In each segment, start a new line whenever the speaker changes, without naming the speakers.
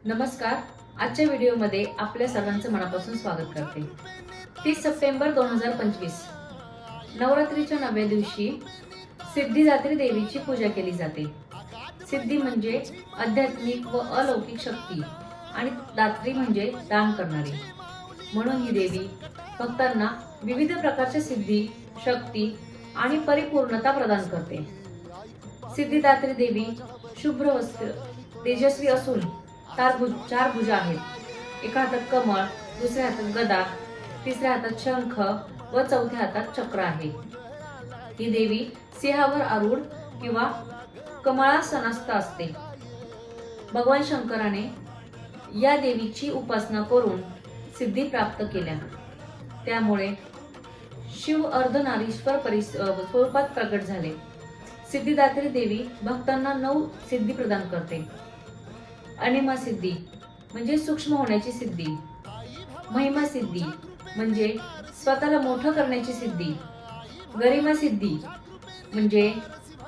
नमस्कार. आजच्या व्हिडिओमध्ये आपल्या सर्वांचं मनापासून स्वागत करते. 30 सप्टेंबर 2025 नवरात्रीच्या 9व्या दिवशी सिद्धिदात्री देवीची पूजा केली जाते. सिद्धी म्हणजे आध्यात्मिक व अलौकिक शक्ती आणि दात्री म्हणजे दान करणारी. म्हणून ही देवी भक्तांना विविध प्रकारच्या सिद्धी, शक्ती आणि परिपूर्णता प्रदान करते. सिद्धिदात्री देवी शुभ्र वस्त्र तेजस्वी असून चार भुजा आहेत. एका हातात कमळ, दुसऱ्या हातात गदा, तिसऱ्या हातात शंख व चौथ्या हातात चक्र आहे. ही देवी सिंहावर आरूढ किंवा कमळासनस्थ असते. भगवान शंकराने या देवीची उपासना करून सिद्धी प्राप्त केल्या. त्यामुळे शिव अर्धनारीश्वर स्वरूपात प्रकट झाले. सिद्धिदात्री देवी भक्तांना 9 सिद्धी प्रदान करते. अनिमा सिद्धी म्हणजे सूक्ष्म होण्याची सिद्धी, महिमा सिद्धी म्हणजे स्वतःला मोठं करण्याची सिद्धी, गरिमा सिद्धी म्हणजे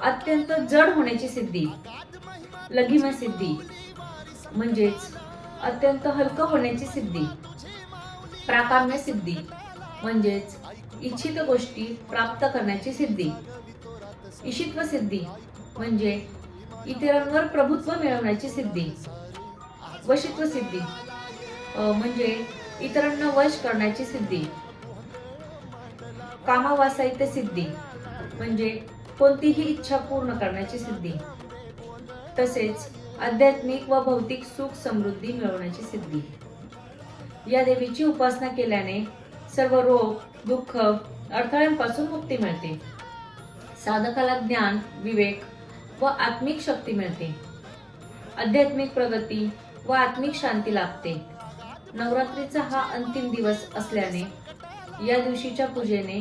अत्यंत जड होण्याची सिद्धी, लघिमा सिद्धी म्हणजेच अत्यंत हलकं होण्याची सिद्धी, प्राकाम्य सिद्धी म्हणजेच इच्छित गोष्टी प्राप्त करण्याची सिद्धी, ईशित्व सिद्धी म्हणजे इतरांवर प्रभुत्व मिळवण्याची सिद्धी, वशित्व सिद्धी म्हणजे इतरांना वश करण्याची सिद्धी, कामावासायित सिद्धी म्हणजे कोणतीही इच्छा पूर्ण करण्याची सिद्धी, तसेच आध्यात्मिक व भौतिक सुख समृद्धी मिळवण्याची सिद्धी. या देवीची उपासना केल्याने सर्व रोग, दुःख, अडथळ्यांपासून मुक्ती मिळते. साधकाला ज्ञान, विवेक व आत्मिक शक्ती मिळते. आध्यात्मिक प्रगती व आत्मिक शांती लाभते. नवरात्रीचा हा अंतिम दिवस असल्याने या दिवशीच्या पूजेने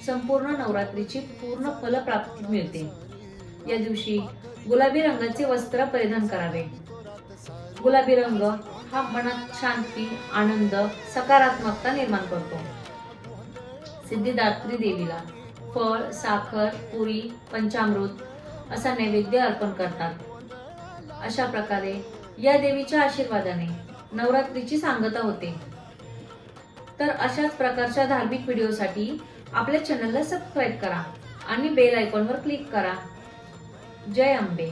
संपूर्ण नवरात्रीची पूर्ण फलप्राप्ती मिळते. या दिवशी गुलाबी रंगाचे वस्त्र परिधान करावे. गुलाबी रंग हा मनात शांती, आनंद, सकारात्मकता निर्माण करतो. सिद्धिदात्री देवीला फळ, साखर, पुरी, पंचामृत असा नैवेद्य अर्पण करतात. अशा प्रकारे या देवीच्या आशीर्वादाने नवरात्रीची सांगता होते. तर अशाच प्रकारच्या धार्मिक व्हिडिओसाठी आपल्या चॅनलला सबस्क्राईब करा आणि बेल आयकॉनवर क्लिक करा. जय अंबे.